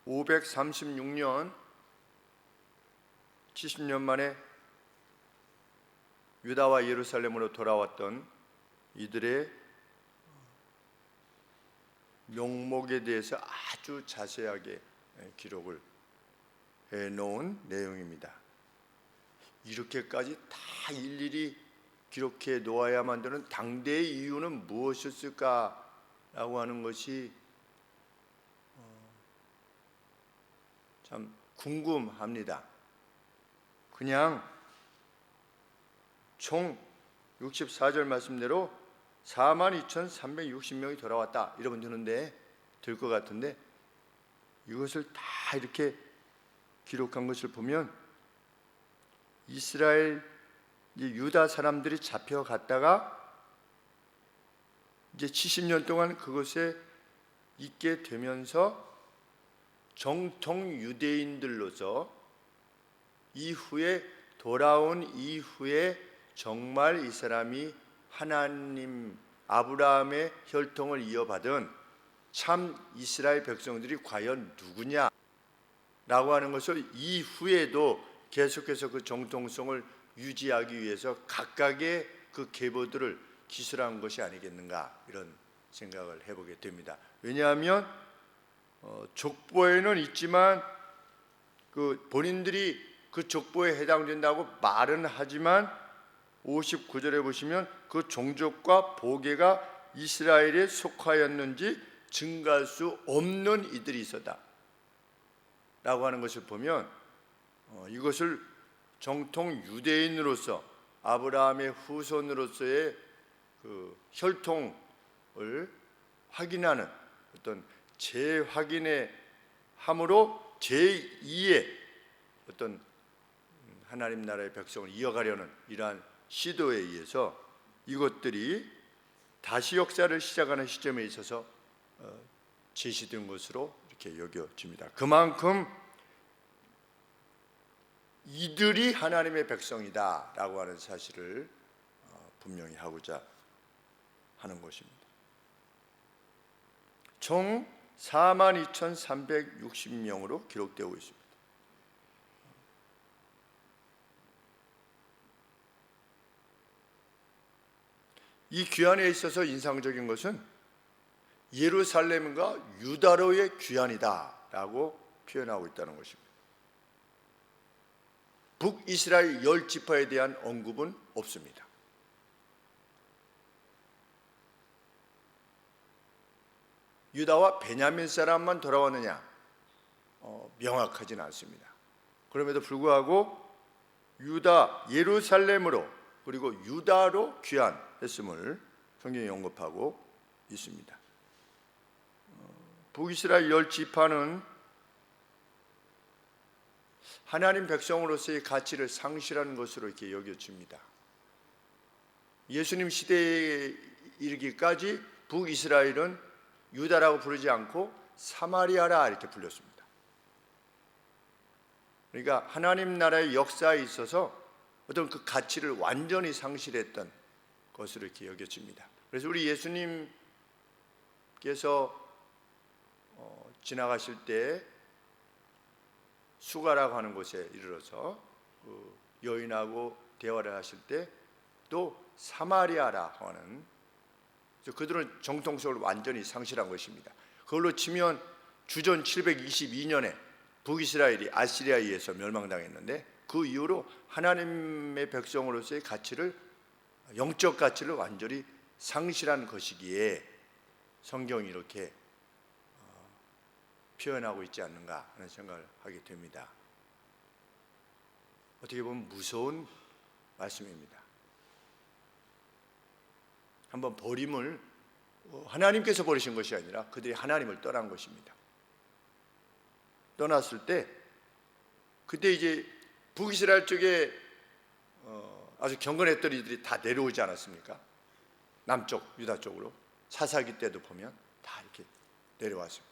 536년 70년 만에 유다와 예루살렘으로 돌아왔던 이들의 묘목에 대해서 아주 자세하게 기록을 해놓은 내용입니다. 이렇게까지 다 일일이 기록해 놓아야만 되는 당대의 이유는 무엇이었을까라고 하는 것이 참 궁금합니다. 그냥 총 64절 말씀대로 42,360명이 돌아왔다 이러면 되는데 될 것 같은데, 이것을 다 이렇게 기록한 것을 보면 이스라엘 유다 사람들이 잡혀갔다가 이제 70년 동안 그곳에 있게 되면서 정통 유대인들로서 이후에 돌아온 이후에 정말 이 사람이 하나님 아브라함의 혈통을 이어받은 참 이스라엘 백성들이 과연 누구냐 라고 하는 것을 이후에도 계속해서 그 정통성을 유지하기 위해서 각각의 그 계보들을 기술한 것이 아니겠는가, 이런 생각을 해보게 됩니다. 왜냐하면 족보에는 있지만 그 본인들이 그 족보에 해당된다고 말은 하지만 59절에 보시면 그 종족과 보계가 이스라엘에 속하였는지 증가할 수 없는 이들이 있었다 라고 하는 것을 보면 이것을 정통 유대인으로서 아브라함의 후손으로서의 그 혈통을 확인하는 어떤 재확인의 함으로 제2의 어떤 하나님 나라의 백성을 이어가려는 이러한 시도에 의해서 이것들이 다시 역사를 시작하는 시점에 있어서 제시된 것으로 이렇게 여겨집니다. 그만큼 이들이 하나님의 백성이다 라고 하는 사실을 분명히 하고자 하는 것입니다. 총 42,360명으로 기록되고 있습니다. 이 귀환에 있어서 인상적인 것은 예루살렘과 유다로의 귀환이다 라고 표현하고 있다는 것입니다. 북이스라엘 10지파에 대한 언급은 없습니다. 유다와 베냐민 사람만 돌아왔느냐? 명확하지는 않습니다. 그럼에도 불구하고 유다, 예루살렘으로 그리고 유다로 귀환했음을 성경이 언급하고 있습니다. 북이스라엘 10지파는 하나님 백성으로서의 가치를 상실한 것으로 이렇게 여겨집니다. 예수님 시대에 이르기까지 북이스라엘은 유다라고 부르지 않고 사마리아라 이렇게 불렸습니다. 그러니까 하나님 나라의 역사에 있어서 어떤 그 가치를 완전히 상실했던 것으로 이렇게 여겨집니다. 그래서 우리 예수님께서 지나가실 때 수가라고 하는 곳에 이르러서 그 여인하고 대화를 하실 때 또 사마리아라 하는, 그들은 정통성을 완전히 상실한 것입니다. 그걸로 치면 주전 722년에 북이스라엘이 아시리아에 의해서 멸망당했는데 그 이후로 하나님의 백성으로서의 가치를, 영적 가치를 완전히 상실한 것이기에 성경이 이렇게 표현하고 있지 않는가 하는 생각을 하게 됩니다. 어떻게 보면 무서운 말씀입니다. 한번 버림을 하나님께서 버리신 것이 아니라 그들이 하나님을 떠난 것입니다. 떠났을 때 그때 이제 북이스라엘 쪽에 아주 경건했던 이들이 다 내려오지 않았습니까? 남쪽 유다 쪽으로 사사기 때도 보면 다 이렇게 내려왔습니다.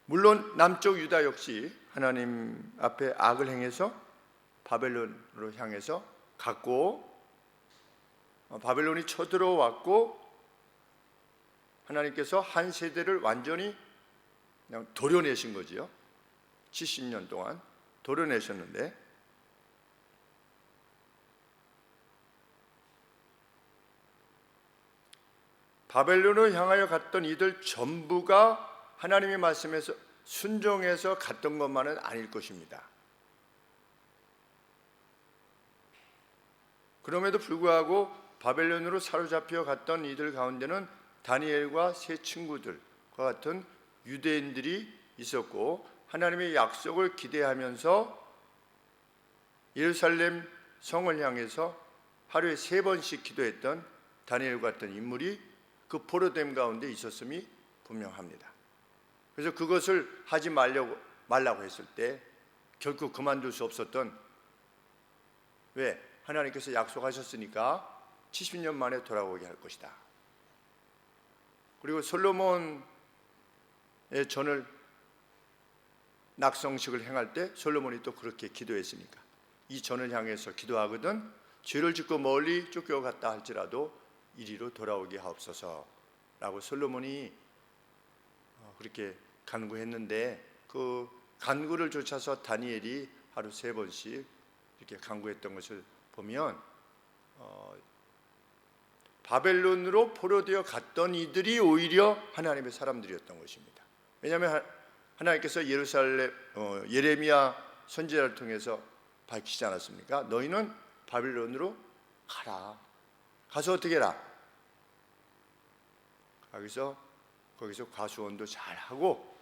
물론 남쪽 유다 역시 하나님 앞에 악을 행해서 바벨론으로 향해서 갔고 바벨론이 쳐들어왔고 하나님께서 한 세대를 완전히 그냥 도려내신 거지요. 70년 동안 도려내셨는데, 바벨론을 향하여 갔던 이들 전부가 하나님의 말씀에서 순종해서 갔던 것만은 아닐 것입니다. 그럼에도 불구하고 바벨론으로 사로잡혀 갔던 이들 가운데는 다니엘과 세 친구들과 같은 유대인들이 있었고, 하나님의 약속을 기대하면서 예루살렘 성을 향해서 하루에 3번씩 기도했던 다니엘과 같은 인물이 그 포로됨 가운데 있었음이 분명합니다. 그래서 그것을 하지 말라고 했을 때 결코 그만둘 수 없었던, 왜? 하나님께서 약속하셨으니까 70년 만에 돌아오게 할 것이다. 그리고 솔로몬의 전을 낙성식을 행할 때 솔로몬이 또 그렇게 기도했으니까 이 전을 향해서 기도하거든 죄를 짓고 멀리 쫓겨갔다 할지라도 이리로 돌아오게 하옵소서라고 솔로몬이 그렇게 간구했는데, 그 간구를 쫓아서 다니엘이 하루 3번씩 이렇게 간구했던 것을 보면 바벨론으로 포로되어 갔던 이들이 오히려 하나님의 사람들이었던 것입니다. 왜냐하면 하나님께서 예레미야 선지자를 통해서 밝히지 않았습니까? 너희는 바벨론으로 가라. 가서 어떻게 해라? 거기서 과수원도 잘하고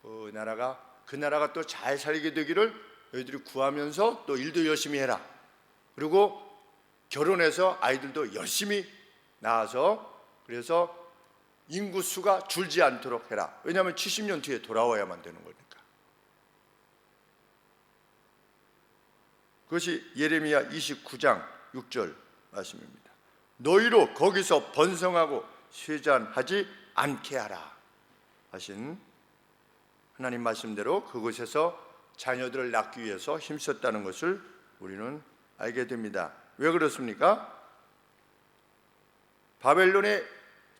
그 나라가 또 잘 살게 되기를 너희들이 구하면서 또 일도 열심히 해라. 그리고 결혼해서 아이들도 열심히 낳아서 그래서 인구 수가 줄지 않도록 해라. 왜냐하면 70년 뒤에 돌아와야만 되는 거니까. 그것이 예레미야 29장 6절 말씀입니다. 너희로 거기서 번성하고 쇠잔하지 않게 하라 하신 하나님 말씀대로 그곳에서 자녀들을 낳기 위해서 힘썼다는 것을 우리는 알게 됩니다. 왜 그렇습니까? 바벨론에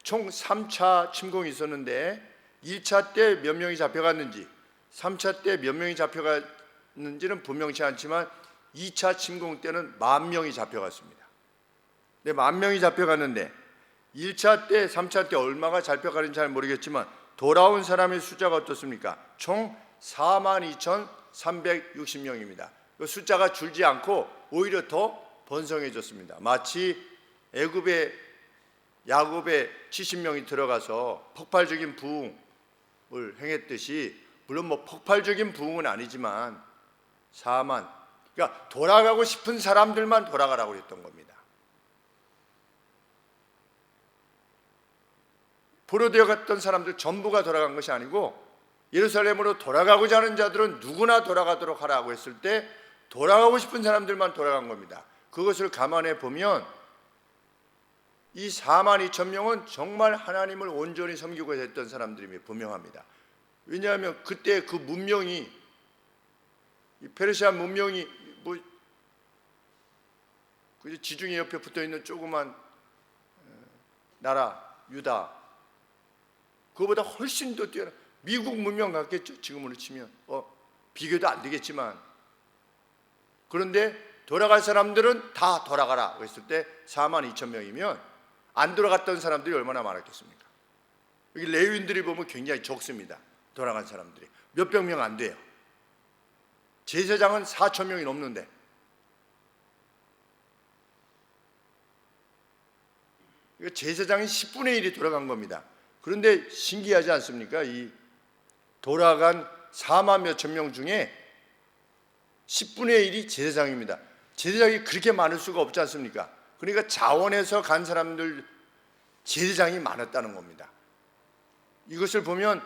총 3차 침공이 있었는데 1차 때 몇 명이 잡혀갔는지 3차 때 몇 명이 잡혀갔는지는 분명치 않지만 2차 침공 때는 10,000명이 잡혀갔습니다. 근데 10,000명이 잡혀갔는데 1차 때 3차 때 얼마가 잡혀가는지 잘 모르겠지만 돌아온 사람의 숫자가 어떻습니까? 총 42,360명입니다. 그 숫자가 줄지 않고 오히려 더 번성해졌습니다. 마치 야곱의 70명이 들어가서 폭발적인 부흥을 행했듯이, 물론 폭발적인 부흥은 아니지만 그러니까 돌아가고 싶은 사람들만 돌아가라고 했던 겁니다. 포로되어 갔던 사람들 전부가 돌아간 것이 아니고 예루살렘으로 돌아가고자 하는 자들은 누구나 돌아가도록 하라고 했을 때 돌아가고 싶은 사람들만 돌아간 겁니다. 그것을 감안해 보면 이 42,000명은 정말 하나님을 온전히 섬기고 했던 사람들임이 분명합니다. 왜냐하면 그때 그 문명이, 페르시아 문명이 지중해 옆에 붙어있는 조그만 나라 유다, 그거보다 훨씬 더 뛰어난 미국 문명 같겠죠. 지금으로 치면 비교도 안 되겠지만, 그런데 돌아갈 사람들은 다 돌아가라 했을 때 42,000명이면 안 돌아갔던 사람들이 얼마나 많았겠습니까? 여기 레위인들이 보면 굉장히 적습니다. 돌아간 사람들이 몇백 명 안 돼요. 제사장은 4,000명이 넘는데, 제사장이 10분의 1이 돌아간 겁니다. 그런데 신기하지 않습니까? 이 돌아간 4만 몇천 명 중에 10분의 1이 제사장입니다. 제사장이 그렇게 많을 수가 없지 않습니까? 그러니까 자원해서 간 사람들 제사장이 많았다는 겁니다. 이것을 보면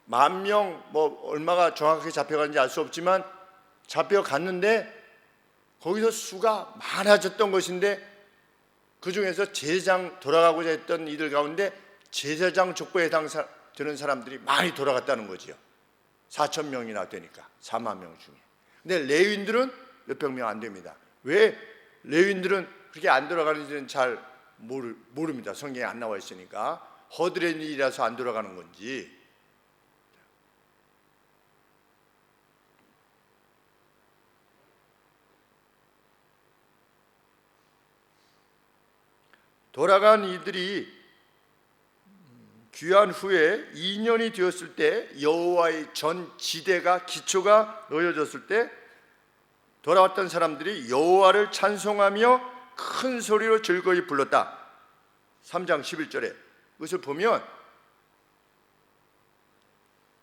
10,000명 얼마가 정확하게 잡혀갔는지 알 수 없지만 잡혀갔는데 거기서 수가 많아졌던 것인데, 그 중에서 제사장 돌아가고자 했던 이들 가운데 제사장 족보에 해당되는 사람들이 많이 돌아갔다는 거지요. 4,000명이나 되니까 4만 명 중에. 근데 레위인들은 몇백 명 안 됩니다. 왜? 레위인들은 그렇게 안 돌아가는지는 잘 모릅니다. 성경에 안 나와 있으니까. 허들의 일이라서 안 돌아가는 건지. 돌아간 이들이 귀환 후에 2년이 되었을 때 여호와의 전 지대가 기초가 놓여졌을 때 돌아왔던 사람들이 여호와를 찬송하며 큰 소리로 즐거이 불렀다. 3장 11절에 그것을 보면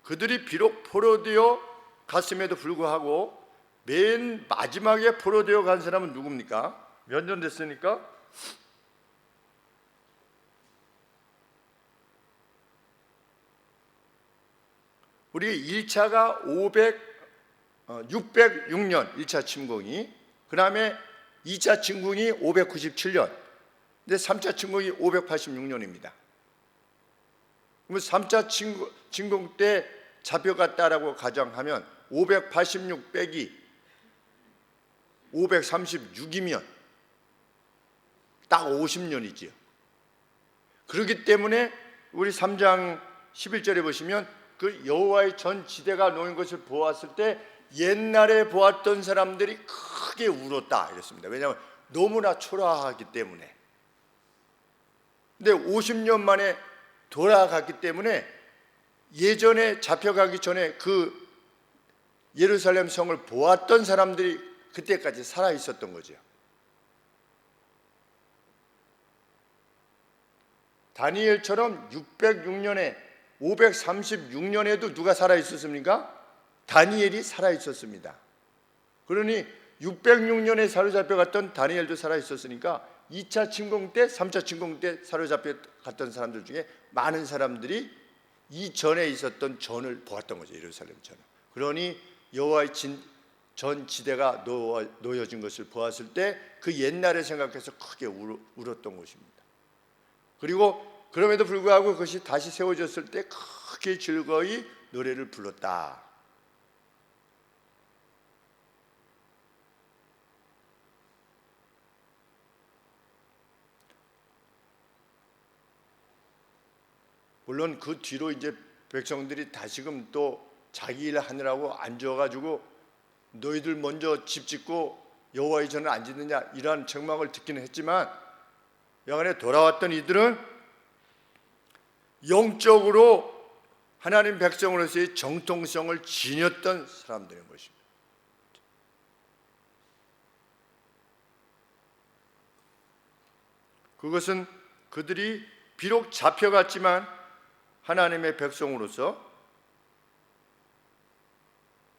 그들이 비록 포로되어 갔음에도 불구하고 맨 마지막에 포로되어 간 사람은 누굽니까? 몇 년 됐습니까? 우리 1차가 606년 1차 침공이, 그 다음에 2차 침공이 597년, 근데 3차 침공이 586년입니다. 그러면 3차 침공 때 잡혀갔다라고 가정하면 586 빼기 536이면 딱 50년이지요. 그렇기 때문에 우리 3장 11절에 보시면 그 여호와의 전 지대가 놓인 것을 보았을 때 옛날에 보았던 사람들이 크게 울었다 이랬습니다. 왜냐하면 너무나 초라하기 때문에. 근데 50년 만에 돌아갔기 때문에 예전에 잡혀가기 전에 그 예루살렘 성을 보았던 사람들이 그때까지 살아 있었던 거죠. 다니엘처럼 606년에 536년에도 누가 살아 있었습니까? 다니엘이 살아 있었습니다. 그러니 606년에 사로잡혀갔던 다니엘도 살아 있었으니까 2차 침공 때, 3차 침공 때 사로잡혀갔던 사람들 중에 많은 사람들이 이전에 있었던 전을 보았던 거죠. 예루살렘 전을. 그러니 여호와의 전 지대가 놓여진 것을 보았을 때 그 옛날을 생각해서 크게 울었던 것입니다. 그리고 그럼에도 불구하고 그것이 다시 세워졌을 때 크게 즐거이 노래를 불렀다. 물론 그 뒤로 이제 백성들이 다시금 또 자기 일 하느라고 앉아가지고 너희들 먼저 집 짓고 여호와의 전을 안 짓느냐 이러한 책망을 듣기는 했지만 여간에 돌아왔던 이들은 영적으로 하나님 백성으로서의 정통성을 지녔던 사람들인 것입니다. 그것은 그들이 비록 잡혀갔지만 하나님의 백성으로서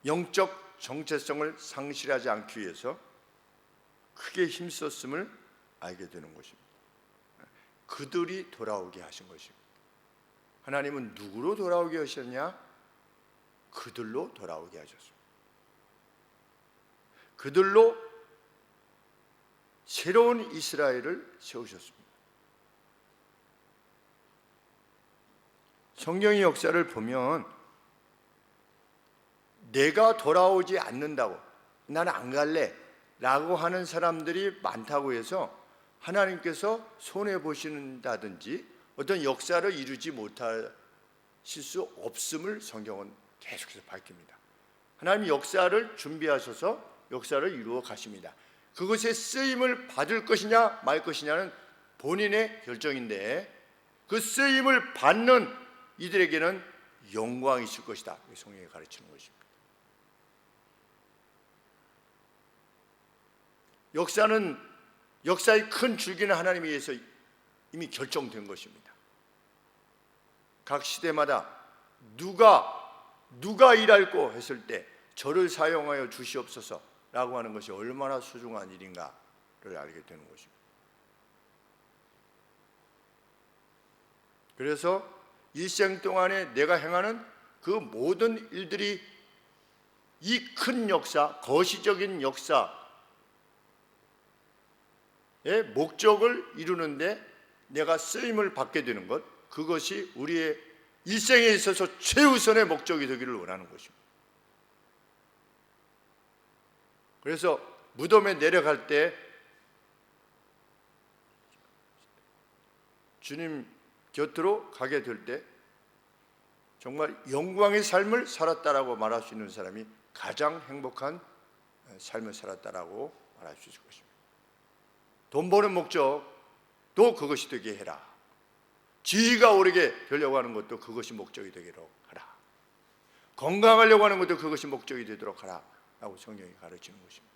영적 정체성을 상실하지 않기 위해서 크게 힘썼음을 알게 되는 것입니다. 그들이 돌아오게 하신 것입니다. 하나님은 누구로 돌아오게 하셨냐? 그들로 돌아오게 하셨습니다. 그들로 새로운 이스라엘을 세우셨습니다. 성경의 역사를 보면 내가 돌아오지 않는다고, 나는 안 갈래 라고 하는 사람들이 많다고 해서 하나님께서 손해보신다든지 어떤 역사를 이루지 못하실 수 없음을 성경은 계속해서 밝힙니다. 하나님이 역사를 준비하셔서 역사를 이루어 가십니다. 그것에 쓰임을 받을 것이냐 말 것이냐는 본인의 결정인데 그 쓰임을 받는 이들에게는 영광이 있을 것이다. 성경이 가르치는 것입니다. 역사의 큰 줄기는 하나님에 의해서 이미 결정된 것입니다. 각 시대마다 누가 일할고 했을 때 저를 사용하여 주시옵소서라고 하는 것이 얼마나 소중한 일인가를 알게 되는 것입니다. 그래서 일생 동안에 내가 행하는 그 모든 일들이 이 큰 역사, 거시적인 역사의 목적을 이루는데 내가 쓰임을 받게 되는 것, 그것이 우리의 일생에 있어서 최우선의 목적이 되기를 원하는 것입니다. 그래서 무덤에 내려갈 때 주님 곁으로 가게 될 때 정말 영광의 삶을 살았다라고 말할 수 있는 사람이 가장 행복한 삶을 살았다라고 말할 수 있을 것입니다. 돈 버는 목적도 그것이 되게 해라. 지위가 오르게 되려고 하는 것도 그것이 목적이 되도록 하라. 건강하려고 하는 것도 그것이 목적이 되도록 하라 라고 성경이 가르치는 것입니다.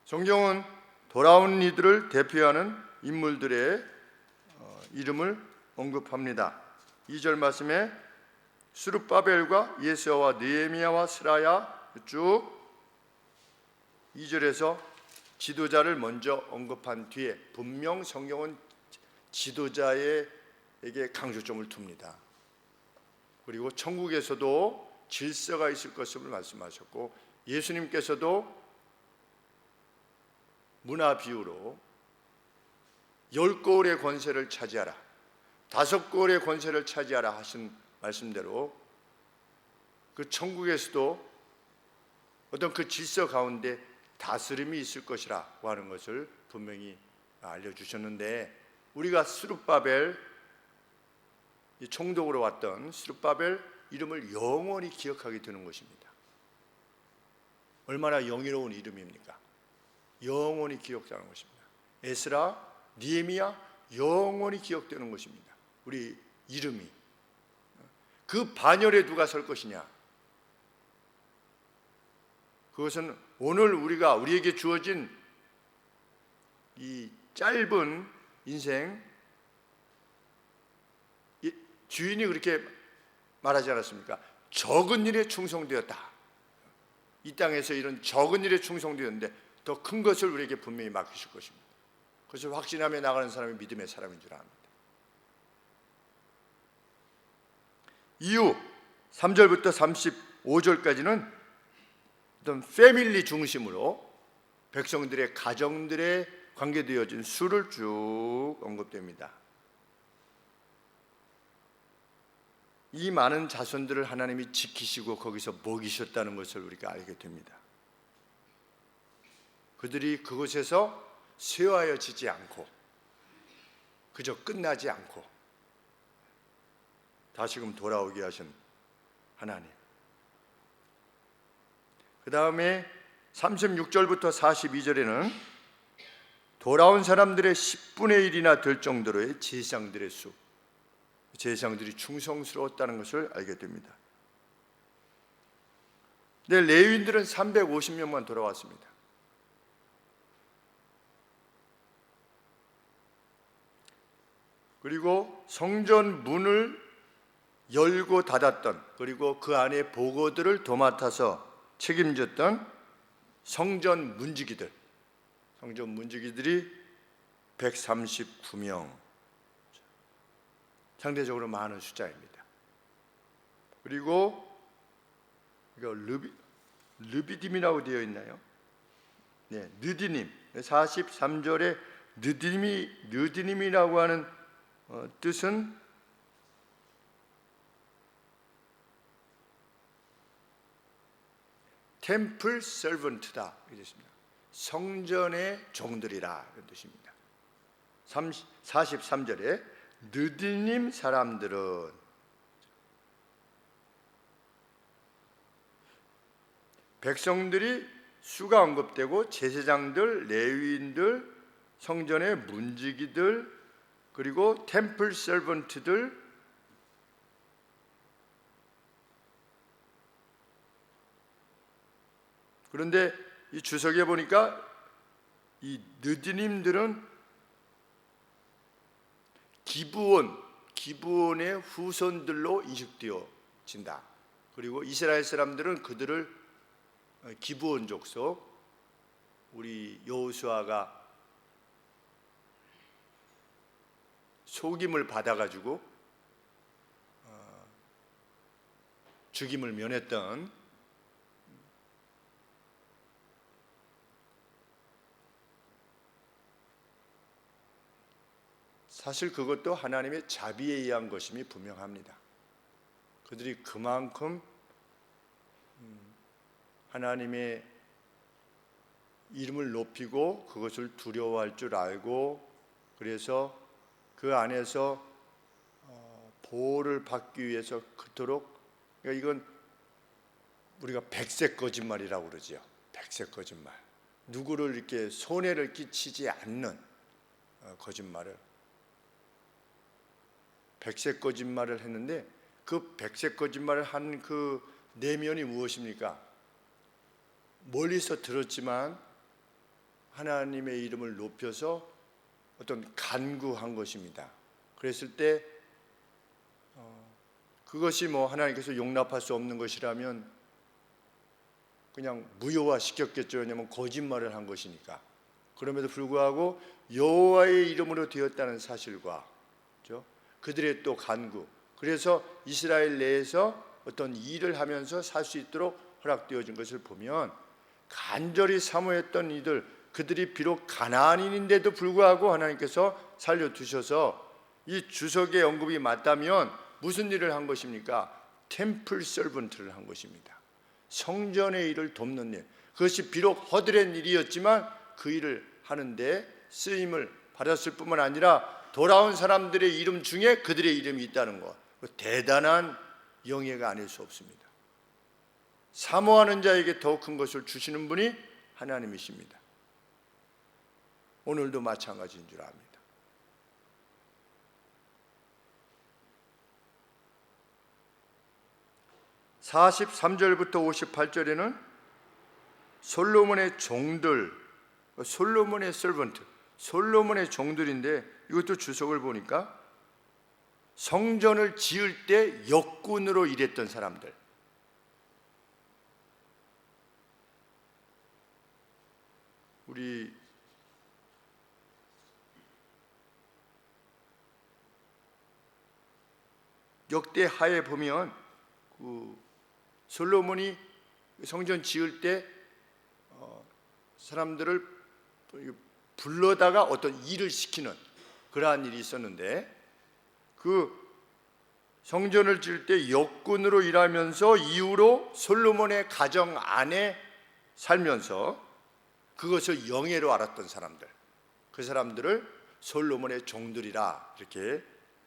성경은 돌아온 이들을 대표하는 인물들의 이름을 언급합니다. 2절 말씀에 스룹바벨과 예수아와 느헤미야와 스라야 쭉 2절에서 지도자를 먼저 언급한 뒤에 분명 성경은 지도자에게 강조점을 둡니다. 그리고 천국에서도 질서가 있을 것을 말씀하셨고 예수님께서도 문화 비유로 10거울의 권세를 차지하라, 5거울의 권세를 차지하라 하신 말씀대로 그 천국에서도 어떤 그 질서 가운데 다스림이 있을 것이라고 하는 것을 분명히 알려주셨는데, 우리가 스룹바벨, 총독으로 왔던 스룹바벨 이름을 영원히 기억하게 되는 것입니다. 얼마나 영예로운 이름입니까? 영원히 기억되는 것입니다. 에스라, 느헤미야 영원히 기억되는 것입니다. 우리 이름이. 그 반열에 누가 설 것이냐? 그것은 오늘 우리에게 주어진 이 짧은 인생, 주인이 그렇게 말하지 않았습니까? 적은 일에 충성되었다. 이 땅에서 이런 적은 일에 충성되었는데 더 큰 것을 우리에게 분명히 맡기실 것입니다. 그것을 확신하며 나가는 사람이 믿음의 사람인 줄 압니다. 이후 3절부터 35절까지는 어떤 패밀리 중심으로 백성들의 가정들에 관계되어진 수를 쭉 언급됩니다. 이 많은 자손들을 하나님이 지키시고 거기서 먹이셨다는 것을 우리가 알게 됩니다. 그들이 그곳에서 쇠하여지지 않고 그저 끝나지 않고 다시금 돌아오게 하신 하나님. 그 다음에 36절부터 42절에는 돌아온 사람들의 10분의 1이나 될 정도로의 제사장들의 수, 제사장들이 충성스러웠다는 것을 알게 됩니다. 근데 레위인들은 350명만 돌아왔습니다. 그리고 성전 문을 열고 닫았던, 그리고 그 안에 보고들을 도맡아서 책임졌던 성전 문지기들이 139명, 상대적으로 많은 숫자입니다. 그리고 이거 르비딤이라고 되어 있나요? 네, 느디님. 43절에 느디님이라고 하는 뜻은 템플 서번트다 이 뜻입니다. 성전의 종들이라 이런 뜻입니다. 43절에 느디님 사람들은 백성들이 수가 언급되고 제사장들, 레위인들, 성전의 문지기들, 그리고 템플 서번트들, 그런데 이 주석에 보니까 이 느디님들은 기브온의 후손들로 인식되어진다. 그리고 이스라엘 사람들은 그들을 기브온 족속, 우리 여호수아가 속임을 받아가지고 죽임을 면했던 사실 그것도 하나님의 자비에 의한 것임이 분명합니다. 그들이 그만큼 하나님의 이름을 높이고 그것을 두려워할 줄 알고, 그래서 그 안에서 보호를 받기 위해서 그토록, 그러니까 이건 우리가 백색 거짓말이라고 그러지요. 백색 거짓말. 누구를 이렇게 손해를 끼치지 않는 거짓말을, 백색 거짓말을 했는데, 그 백색 거짓말을 한 그 내면이 무엇입니까? 멀리서 들었지만 하나님의 이름을 높여서 어떤 간구한 것입니다. 그랬을 때 그것이 하나님께서 용납할 수 없는 것이라면 그냥 무효화시켰겠죠. 왜냐하면 거짓말을 한 것이니까. 그럼에도 불구하고 여호와의 이름으로 되었다는 사실과, 그렇죠? 그들의 또 간구, 그래서 이스라엘 내에서 어떤 일을 하면서 살 수 있도록 허락되어진 것을 보면, 간절히 사모했던 이들, 그들이 비록 가나안인인데도 불구하고 하나님께서 살려두셔서 이 주석의 언급이 맞다면 무슨 일을 한 것입니까? 템플 서번트를 한 것입니다. 성전의 일을 돕는 일. 그것이 비록 허드렛 일이었지만 그 일을 하는데 쓰임을 받았을 뿐만 아니라 돌아온 사람들의 이름 중에 그들의 이름이 있다는 것, 대단한 영예가 아닐 수 없습니다. 사모하는 자에게 더 큰 것을 주시는 분이 하나님이십니다. 오늘도 마찬가지인 줄 압니다. (43절부터) (58절에는) 솔로몬의 종들, 솔로몬의 서번트, 솔로몬의 종들인데, 이것도 주석을 보니까 성전을 지을 때 역군으로 일했던 사람들, 우리 역대하에 보면 솔로몬이 성전 지을 때 사람들을 불러다가 어떤 일을 시키는 그러한 일이 있었는데, 그 성전을 지을 때 역군으로 일하면서 이후로 솔로몬의 가정 안에 살면서 그것을 영예로 알았던 사람들, 그 사람들을 솔로몬의 종들이라 이렇게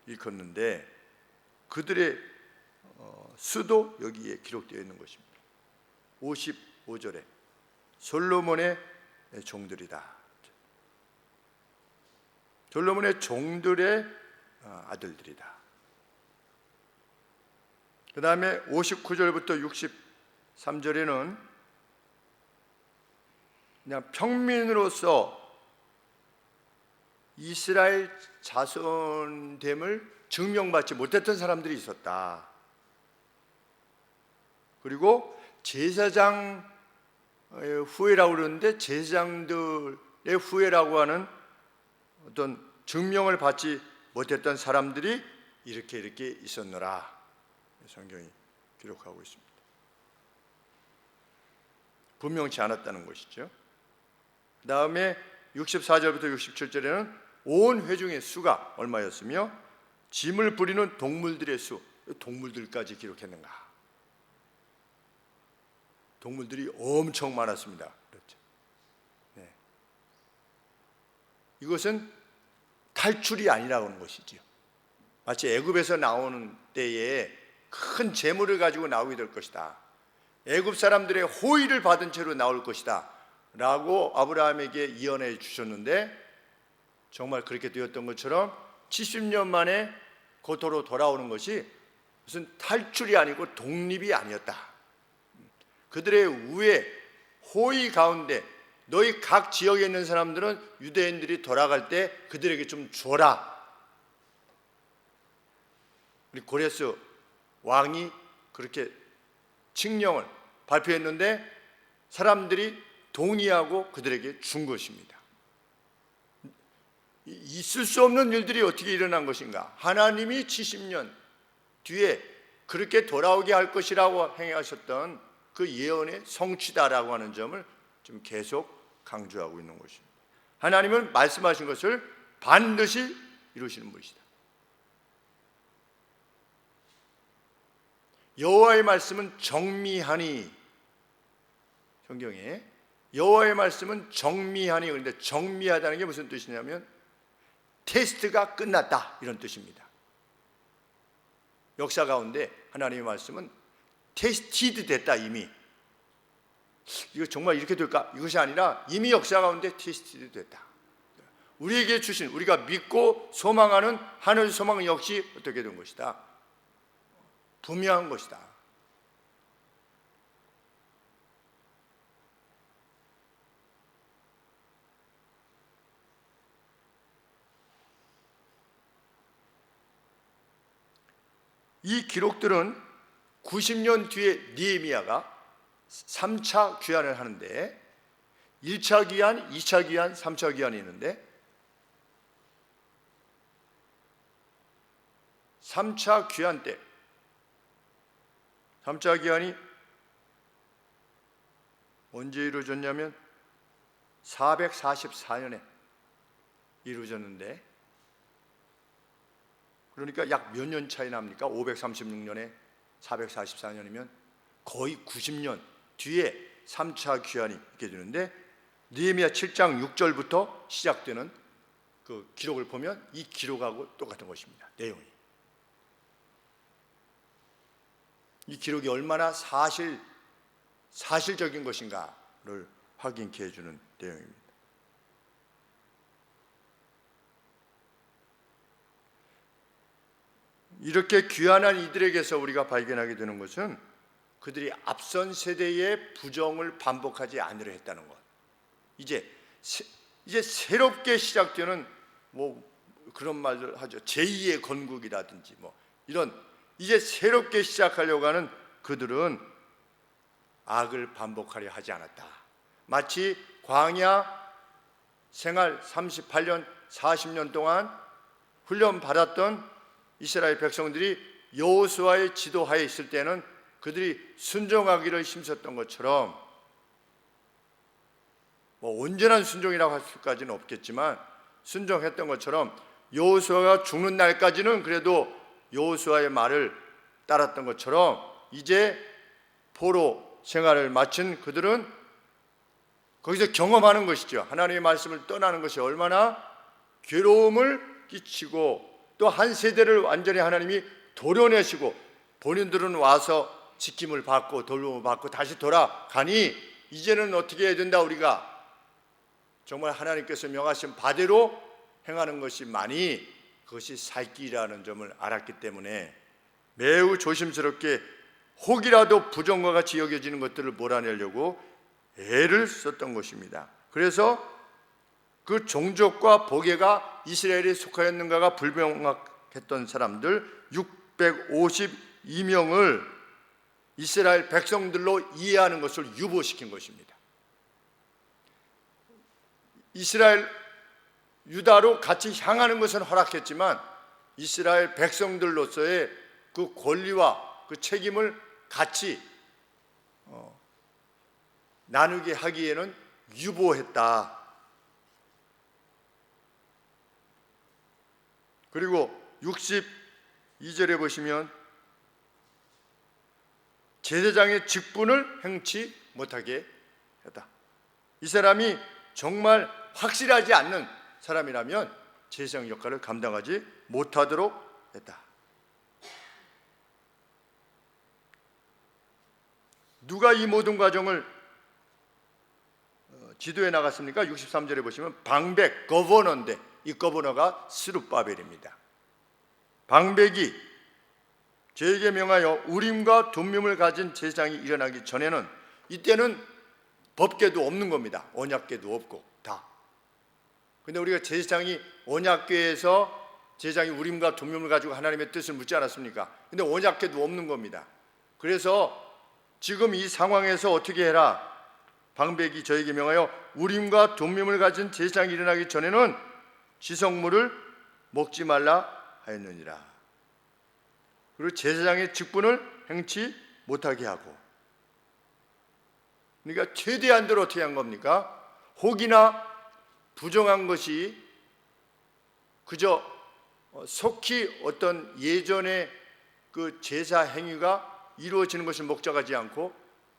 일컫는데, 그들의 수도 여기에 기록되어 있는 것입니다. 55절에 솔로몬의 종들이다. 솔로몬의 종들의 아들들이다. 그 다음에 59절부터 63절에는 그냥 평민으로서 이스라엘 자손됨을 증명받지 못했던 사람들이 있었다. 그리고 제사장 후예라고 그러는데, 제사장들의 후예라고 하는 어떤 증명을 받지 못했던 사람들이 이렇게 있었노라. 성경이 기록하고 있습니다. 분명치 않았다는 것이죠. 그 다음에 64절부터 67절에는 온 회중의 수가 얼마였으며 짐을 부리는 동물들의 수, 동물들까지 기록했는가? 동물들이 엄청 많았습니다. 그렇죠? 네. 이것은 탈출이 아니라고 하는 것이죠. 마치 애굽에서 나오는 때에 큰 재물을 가지고 나오게 될 것이다, 애굽 사람들의 호의를 받은 채로 나올 것이다 라고 아브라함에게 예언해 주셨는데, 정말 그렇게 되었던 것처럼 70년 만에 고토로 돌아오는 것이 무슨 탈출이 아니고 독립이 아니었다. 그들의 우애, 호의 가운데 너희 각 지역에 있는 사람들은 유대인들이 돌아갈 때 그들에게 좀 줘라. 우리 고레스 왕이 그렇게 칙령을 발표했는데 사람들이 동의하고 그들에게 준 것입니다. 있을 수 없는 일들이 어떻게 일어난 것인가? 하나님이 70년 뒤에 그렇게 돌아오게 할 것이라고 행하셨던 그 예언의 성취다라고 하는 점을 좀 계속 강조하고 있는 것입니다. 하나님은 말씀하신 것을 반드시 이루시는 분이시다. 여호와의 말씀은 정미하니, 성경에 여호와의 말씀은 정미하니, 그런데 정미하다는 게 무슨 뜻이냐면 테스트가 끝났다, 이런 뜻입니다. 역사 가운데 하나님의 말씀은 테스티드 됐다, 이미. 이거 정말 이렇게 될까? 이것이 아니라 이미 역사 가운데 테스티드 됐다. 우리에게 주신, 우리가 믿고 소망하는 하늘 소망 역시 어떻게 된 것이다? 분명한 것이다. 이 기록들은 90년 뒤에 느헤미야가 3차 귀환을 하는데, 1차 귀환, 2차 귀환, 3차 귀환이 있는데 3차 귀환 때, 3차 귀환이 언제 이루어졌냐면 444년에 이루어졌는데, 그러니까 약 몇 년 차이 납니까? 536년에 444년이면 거의 90년 뒤에 3차 귀환이 있게 되는데, 느헤미야 7장 6절부터 시작되는 그 기록을 보면 이 기록하고 똑같은 것입니다. 내용이. 이 기록이 얼마나 사실적인 것인가를 확인케 해주는 내용입니다. 이렇게 귀환한 이들에게서 우리가 발견하게 되는 것은 그들이 앞선 세대의 부정을 반복하지 않으려 했다는 것. 이제 새롭게 시작되는 그런 말을 하죠. 제2의 건국이라든지 이런, 이제 새롭게 시작하려고 하는 그들은 악을 반복하려 하지 않았다. 마치 광야 생활 38년 40년 동안 훈련 받았던 이스라엘 백성들이 여호수아의 지도하에 있을 때는 그들이 순종하기를 힘썼던 것처럼, 온전한 순종이라고 할 수까지는 없겠지만 순종했던 것처럼 여호수아가 죽는 날까지는 그래도 여호수아의 말을 따랐던 것처럼, 이제 포로 생활을 마친 그들은 거기서 경험하는 것이죠. 하나님의 말씀을 떠나는 것이 얼마나 괴로움을 끼치고, 또 한 세대를 완전히 하나님이 도려내시고 본인들은 와서 지킴을 받고 돌봄을 받고 다시 돌아가니, 이제는 어떻게 해야 된다? 우리가 정말 하나님께서 명하신 바대로 행하는 것이만이 그것이 살 길이라는 점을 알았기 때문에 매우 조심스럽게 혹이라도 부정과 같이 여겨지는 것들을 몰아내려고 애를 썼던 것입니다. 그래서 그 종족과 보계가 이스라엘에 속하였는가가 불명확했던 사람들 652명을 이스라엘 백성들로 이해하는 것을 유보시킨 것입니다. 이스라엘 유다로 같이 향하는 것은 허락했지만 이스라엘 백성들로서의 그 권리와 그 책임을 같이 나누게 하기에는 유보했다. 그리고 62절에 보시면 제사장의 직분을 행치 못하게 했다. 이 사람이 정말 확실하지 않는 사람이라면 제사장 역할을 감당하지 못하도록 했다. 누가 이 모든 과정을 지도해 나갔습니까? 63절에 보시면 방백, 거버너인데 이 거버너가 스룹바벨입니다. 방백이 저에게 명하여 우림과 둠밈을 가진 제사장이 일어나기 전에는, 이때는 법궤도 없는 겁니다. 언약궤도 없고 다. 근데 우리가 제사장이 언약궤에서 제사장이 우림과 둠밈을 가지고 하나님의 뜻을 묻지 않았습니까? 근데 언약궤도 없는 겁니다. 그래서 지금 이 상황에서 어떻게 해라? 방백이 저에게 명하여 우림과 둠밈을 가진 제사장이 일어나기 전에는 지성물을 먹지 말라 하였느니라. 그리고 제사장의 직분을 행치 못하게 하고, 그러니까 최대한대로 어떻게 한 겁니까? 혹이나 부정한 것이 그저 속히 어떤 예전의 그 제사 행위가 이루어지는 것을 목적하지 않고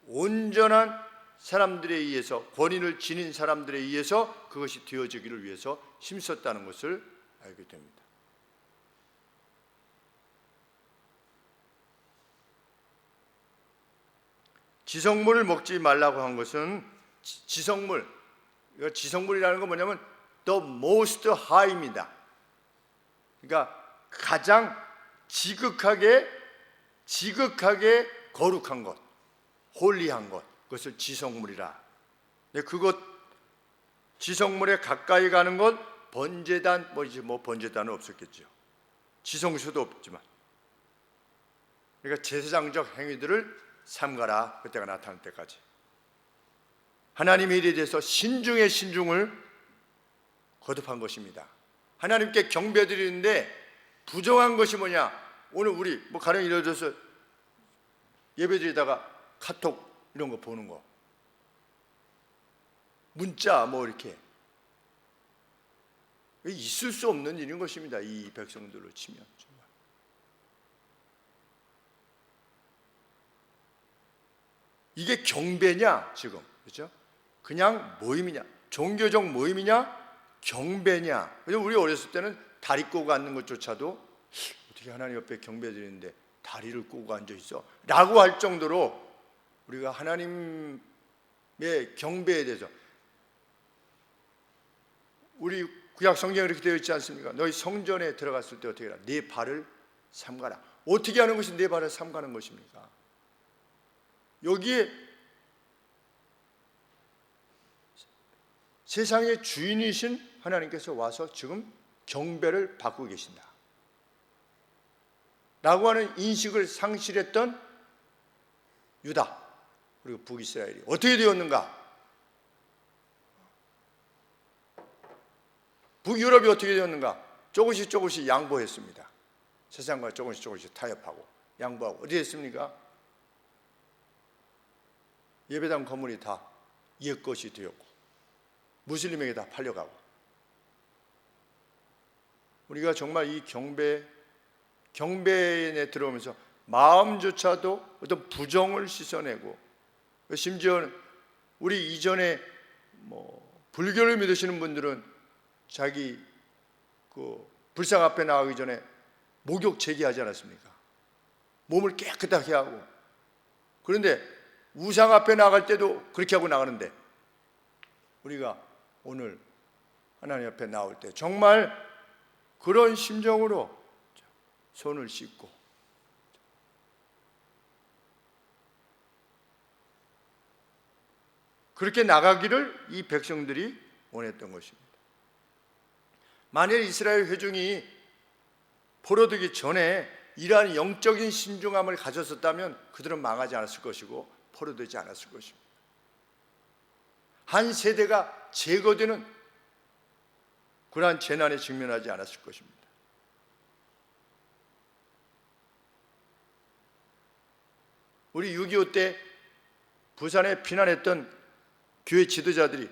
온전한 사람들에 의해서, 권위를 지닌 사람들에 의해서 그것이 되어지기를 위해서 힘썼다는 것을 알게 됩니다. 지성물을 먹지 말라고 한 것은 지성물, 지성물이라는 건 뭐냐면 the most high입니다. 그러니까 가장 지극하게 거룩한 것, 홀리한 것, 그것을 지성물이라. 그것 지성물에 가까이 가는 것, 번제단, 번제단은 없었겠죠. 지성소도 없지만, 그러니까 제사장적 행위들을 삼가라. 그때가 나타날 때까지 하나님의 일에 대해서 신중의 신중을 거듭한 것입니다. 하나님께 경배드리는데 부정한 것이 뭐냐? 오늘 우리 가령 예를 들어서 예배드리다가 카톡 이런 거 보는 거, 문자 이렇게 있을 수 없는 일인 것입니다. 이 백성들로 치면 정말. 이게 경배냐 지금, 그렇죠? 그냥 모임이냐, 종교적 모임이냐, 경배냐. 우리 어렸을 때는 다리 꼬고 앉는 것조차도 어떻게 하나님 옆에 경배드리는데 다리를 꼬고 앉아 있어? 라고 할 정도로 우리가 하나님의 경배에 대해서, 우리 구약 성경에 이렇게 되어 있지 않습니까? 너희 성전에 들어갔을 때 어떻게 해라? 네 발을 삼가라. 어떻게 하는 것이 네 발을 삼가는 것입니까? 여기에 세상의 주인이신 하나님께서 와서 지금 경배를 받고 계신다 라고 하는 인식을 상실했던 유다 그리고 북이스라엘이 어떻게 되었는가? 북유럽이 어떻게 되었는가? 조금씩 양보했습니다. 세상과 조금씩 타협하고 양보하고 어디 됐습니까? 예배당 건물이 다 옛것이 되었고 무슬림에게 다 팔려가고, 우리가 정말 이 경배에 들어오면서 마음조차도 어떤 부정을 씻어내고, 심지어 우리 이전에 불교를 믿으시는 분들은 자기 불상 앞에 나가기 전에 목욕 제기하지 않았습니까? 몸을 깨끗하게 하고. 그런데 우상 앞에 나갈 때도 그렇게 하고 나가는데, 우리가 오늘 하나님 앞에 나올 때 정말 그런 심정으로 손을 씻고 그렇게 나가기를 이 백성들이 원했던 것입니다. 만일 이스라엘 회중이 포로되기 전에 이러한 영적인 신중함을 가졌었다면 그들은 망하지 않았을 것이고 포로되지 않았을 것입니다. 한 세대가 제거되는 그러한 재난에 직면하지 않았을 것입니다. 우리 6.25 때 부산에 피난했던 교회 지도자들이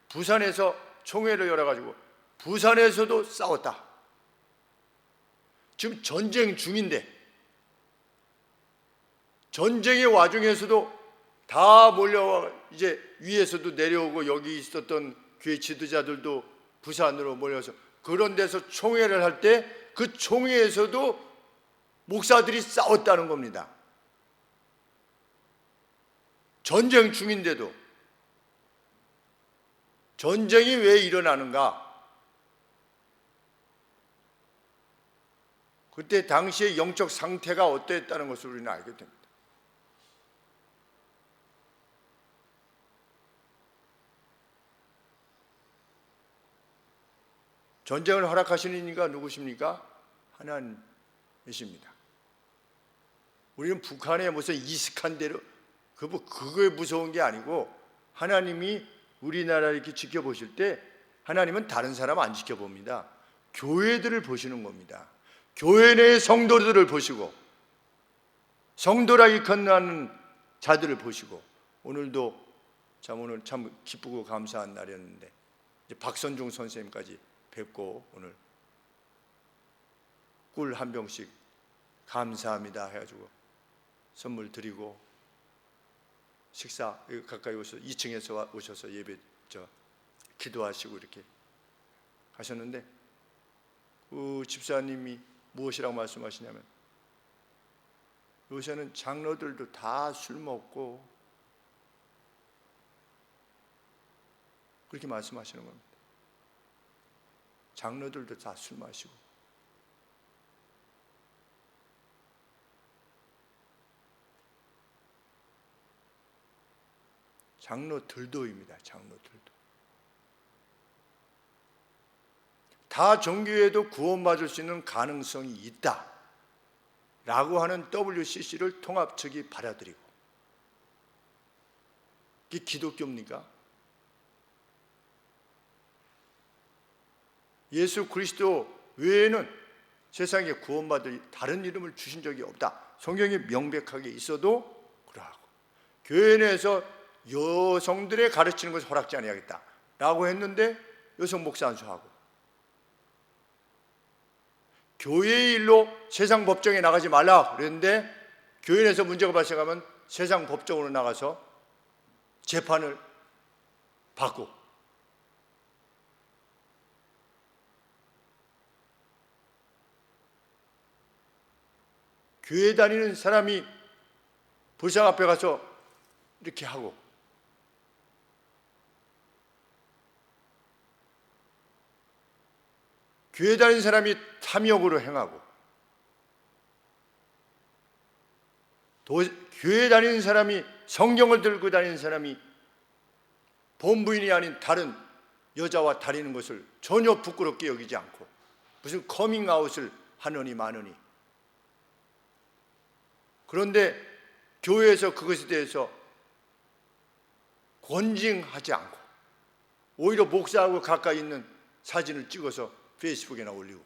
부산에서 총회를 열어가지고 부산에서도 싸웠다. 지금 전쟁 중인데 전쟁의 와중에서도 다 몰려와 이제 위에서도 내려오고 여기 있었던 교회 지도자들도 부산으로 몰려서 그런 데서 총회를 할 때 그 총회에서도 목사들이 싸웠다는 겁니다. 전쟁 중인데도. 전쟁이 왜 일어나는가? 그때 당시의 영적 상태가 어떠했다는 것을 우리는 알게 됩니다. 전쟁을 허락하시는 이가 누구십니까? 하나님이십니다. 우리는 북한에 무슨 이스칸데르 그거에 무서운 게 아니고, 하나님이 우리나라를 이렇게 지켜보실 때 하나님은 다른 사람 안 지켜봅니다. 교회들을 보시는 겁니다. 교회 내의 성도들을 보시고 성도라 일컫는 자들을 보시고, 오늘도 오늘 참 기쁘고 감사한 날이었는데 이제 박선중 선생님까지 뵙고 오늘 꿀 한 병씩 감사합니다 해가지고 선물 드리고, 식사 가까이 오셔서 2층에서 오셔서 예배 기도하시고 이렇게 하셨는데 그 집사님이 무엇이라고 말씀하시냐면 요새는 장로들도 다 술 먹고 그렇게 말씀하시는 겁니다. 장로들도 다 술 마시고 장로들도입니다. 장로들도 다 종교에도 구원받을 수 있는 가능성이 있다 라고 하는 WCC를 통합 측이 받아들이고, 이게 기독교입니까? 예수 그리스도 외에는 세상에 구원받을 다른 이름을 주신 적이 없다. 성경에 명백하게 있어도 그러하고, 교회 내에서 여성들의 가르치는 것을 허락지 아니하겠다 라고 했는데 여성 목사 안수하고, 교회의 일로 세상 법정에 나가지 말라 그랬는데 교회 내에서 문제가 발생하면 세상 법정으로 나가서 재판을 받고, 교회 다니는 사람이 불상 앞에 가서 이렇게 하고, 교회 다니는 사람이 탐욕으로 행하고, 교회 다니는 사람이 성경을 들고 다니는 사람이 본부인이 아닌 다른 여자와 다니는 것을 전혀 부끄럽게 여기지 않고 무슨 커밍아웃을 하느니 마느니, 그런데 교회에서 그것에 대해서 권징하지 않고 오히려 목사하고 가까이 있는 사진을 찍어서 페이스북에나 올리고,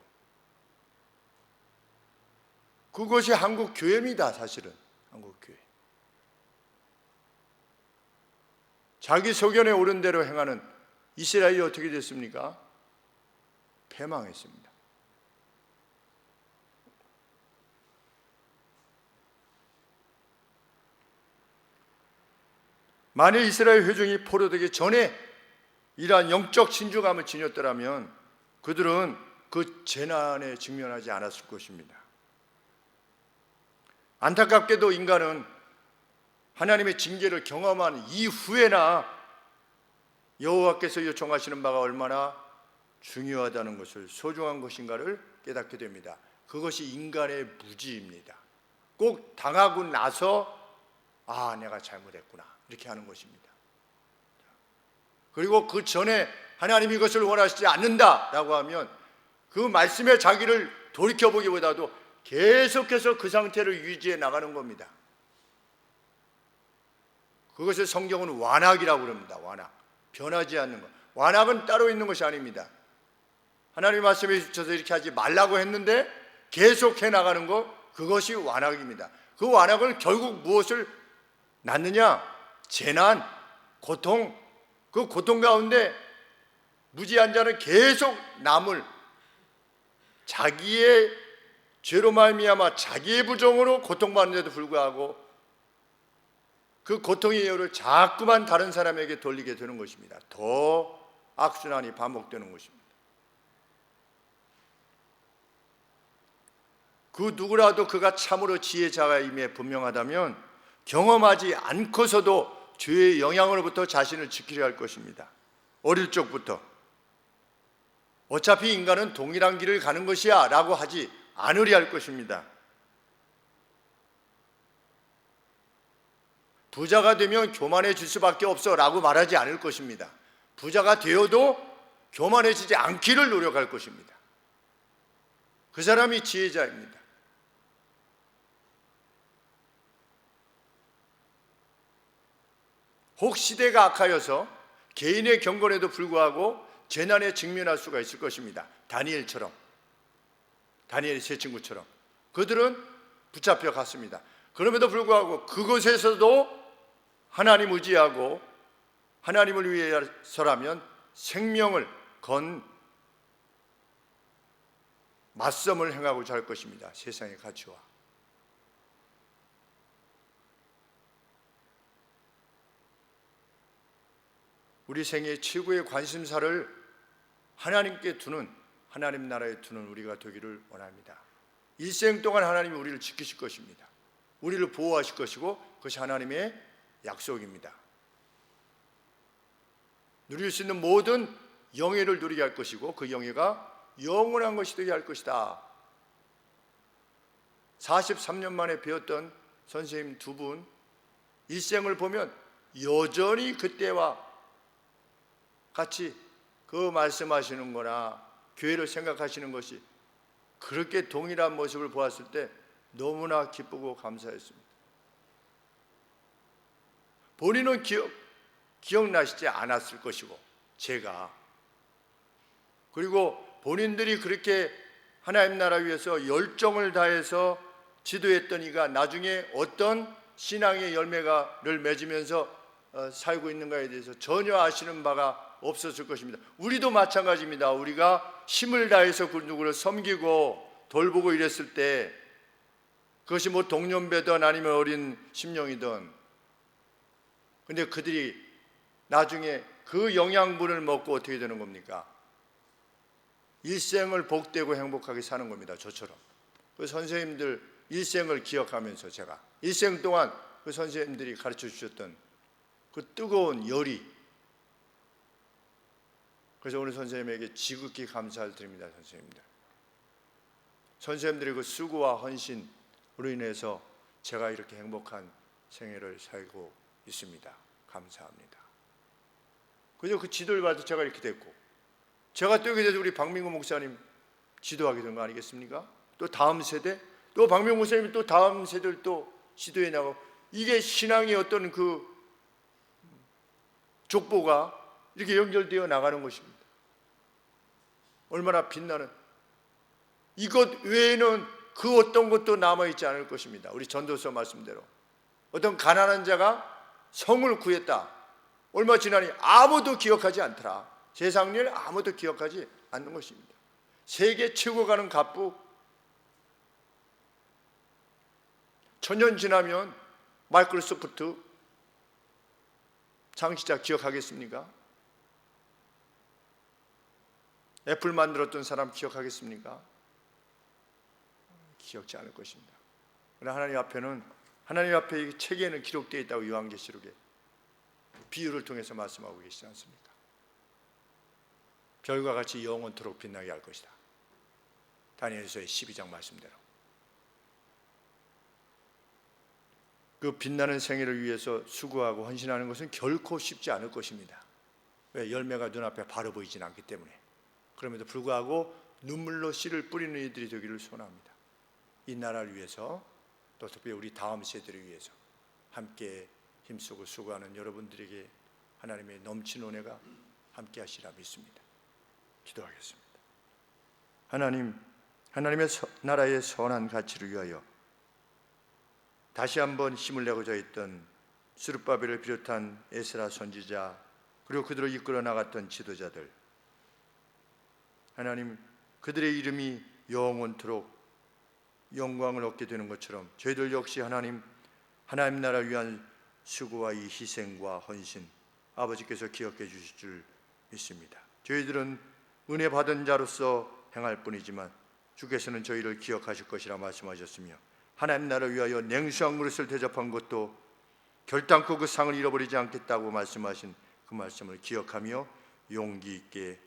그것이 한국 교회입니다. 사실은 한국 교회. 자기 소견에 오른 대로 행하는 이스라엘이 어떻게 됐습니까? 패망했습니다. 만일 이스라엘 회중이 포로되기 전에 이러한 영적 신중함을 지녔더라면 그들은 그 재난에 직면하지 않았을 것입니다. 안타깝게도 인간은 하나님의 징계를 경험한 이후에나 여호와께서 요청하시는 바가 얼마나 중요하다는 것을, 소중한 것인가를 깨닫게 됩니다. 그것이 인간의 무지입니다. 꼭 당하고 나서 내가 잘못했구나 이렇게 하는 것입니다. 그리고 그 전에 하나님이 이것을 원하시지 않는다라고 하면 그 말씀에 자기를 돌이켜보기보다도 계속해서 그 상태를 유지해 나가는 겁니다. 그것을 성경은 완악이라고 그럽니다. 완악. 변하지 않는 것. 완악은 따로 있는 것이 아닙니다. 하나님의 말씀에 주셔서 이렇게 하지 말라고 했는데 계속해 나가는 것, 그것이 완악입니다. 그 완악은 결국 무엇을 낳느냐? 재난, 고통. 그 고통 가운데 무지한 자는 계속 남을 자기의 죄로 말미암아 자기의 부정으로 고통받는데도 불구하고 그 고통의 이유를 자꾸만 다른 사람에게 돌리게 되는 것입니다. 더 악순환이 반복되는 것입니다. 그 누구라도 그가 참으로 지혜자임에 분명하다면 경험하지 않고서도 죄의 영향으로부터 자신을 지키려 할 것입니다. 어릴 적부터 어차피 인간은 동일한 길을 가는 것이야 라고 하지 않으려 할 것입니다. 부자가 되면 교만해질 수밖에 없어 라고 말하지 않을 것입니다. 부자가 되어도 교만해지지 않기를 노력할 것입니다. 그 사람이 지혜자입니다. 혹 시대가 악하여서 개인의 경건에도 불구하고 재난에 직면할 수가 있을 것입니다. 다니엘처럼, 다니엘의 세 친구처럼 그들은 붙잡혀 갔습니다. 그럼에도 불구하고 그곳에서도 하나님 의지하고 하나님을 위해서라면 생명을 건 맞섬을 행하고자 할 것입니다. 세상의 가치와. 우리 생애의 최고의 관심사를 하나님께 두는, 하나님 나라에 두는 우리가 되기를 원합니다. 일생 동안 하나님이 우리를 지키실 것입니다. 우리를 보호하실 것이고 그것이 하나님의 약속입니다. 누릴 수 있는 모든 영예를 누리게 할 것이고 그 영예가 영원한 것이 되게 할 것이다. 43년 만에 배웠던 선생님 두 분 일생을 보면 여전히 그때와 같이 그 말씀하시는 거나 교회를 생각하시는 것이 그렇게 동일한 모습을 보았을 때 너무나 기쁘고 감사했습니다. 본인은 기억나시지 않았을 것이고 제가, 그리고 본인들이 그렇게 하나님 나라 위해서 열정을 다해서 지도했던 이가 나중에 어떤 신앙의 열매를 맺으면서 살고 있는가에 대해서 전혀 아시는 바가 없었을 것입니다. 우리도 마찬가지입니다. 우리가 힘을 다해서 그 누구를 섬기고 돌보고 이랬을 때 그것이 뭐 동년배든 아니면 어린 심령이든, 근데 그들이 나중에 그 영양분을 먹고 어떻게 되는 겁니까? 일생을 복되고 행복하게 사는 겁니다. 저처럼. 그 선생님들 일생을 기억하면서 제가 일생 동안 그 선생님들이 가르쳐 주셨던 그 뜨거운 열이, 그래서 오늘 선생님에게 지극히 감사를 드립니다. 선생님들의 그 수고와 헌신으로 인해서 제가 이렇게 행복한 생애를 살고 있습니다. 감사합니다. 그저 그 지도를 받아서 제가 이렇게 됐고, 제가 또 여기 돼서 우리 박민구 목사님 지도하게 된 거 아니겠습니까? 또 다음 세대, 또 박민구 목사님이 또 다음 세대를 또 지도해 나가고, 이게 신앙의 어떤 그 족보가 이렇게 연결되어 나가는 것입니다. 얼마나 빛나는, 이것 외에는 그 어떤 것도 남아있지 않을 것입니다. 우리 전도서 말씀대로 어떤 가난한 자가 성을 구했다. 얼마 지나니 아무도 기억하지 않더라. 세상 일 아무도 기억하지 않는 것입니다. 세계 최고 가는 갑부, 천년 지나면 마이크로소프트 창시자 기억하겠습니까? 애플 만들었던 사람 기억하겠습니까? 기억지 않을 것입니다. 그러나 하나님 앞에 이 책에는 기록되어 있다고 요한계시록에 비유를 통해서 말씀하고 계시지 않습니까? 별과 같이 영원토록 빛나게 할 것이다. 다니엘서의 12장 말씀대로. 그 빛나는 생애를 위해서 수고하고 헌신하는 것은 결코 쉽지 않을 것입니다. 왜? 열매가 눈앞에 바로 보이진 않기 때문에. 그럼에도 불구하고 눈물로 씨를 뿌리는 이들이 되기를 소원합니다. 이 나라를 위해서, 또 특별히 우리 다음 세대를 위해서 함께 힘쓰고 수고하는 여러분들에게 하나님의 넘치는 은혜가 함께 하시라 믿습니다. 기도하겠습니다. 하나님의 나라의 선한 가치를 위하여 다시 한번 힘을 내고자 했던 스룹바벨을 비롯한 에스라 선지자, 그리고 그들을 이끌어 나갔던 지도자들, 하나님, 그들의 이름이 영원토록 영광을 얻게 되는 것처럼 저희들 역시 하나님 나라를 위한 수고와 이 희생과 헌신 아버지께서 기억해 주실 줄 믿습니다. 저희들은 은혜 받은 자로서 행할 뿐이지만 주께서는 저희를 기억하실 것이라 말씀하셨으며, 하나님 나라를 위하여 냉수한 그릇을 대접한 것도 결단코 그 상을 잃어버리지 않겠다고 말씀하신 그 말씀을 기억하며 용기 있게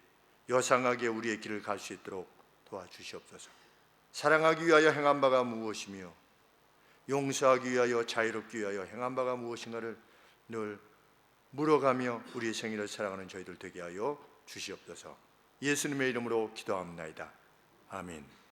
여상하게 우리의 길을 갈 수 있도록 도와주시옵소서. 사랑하기 위하여 행한 바가 무엇이며 용서하기 위하여 자유롭기 위하여 행한 바가 무엇인가를 늘 물어가며 우리의 생일을 살아가는 저희들 되게 하여 주시옵소서. 예수님의 이름으로 기도합니다. 아멘.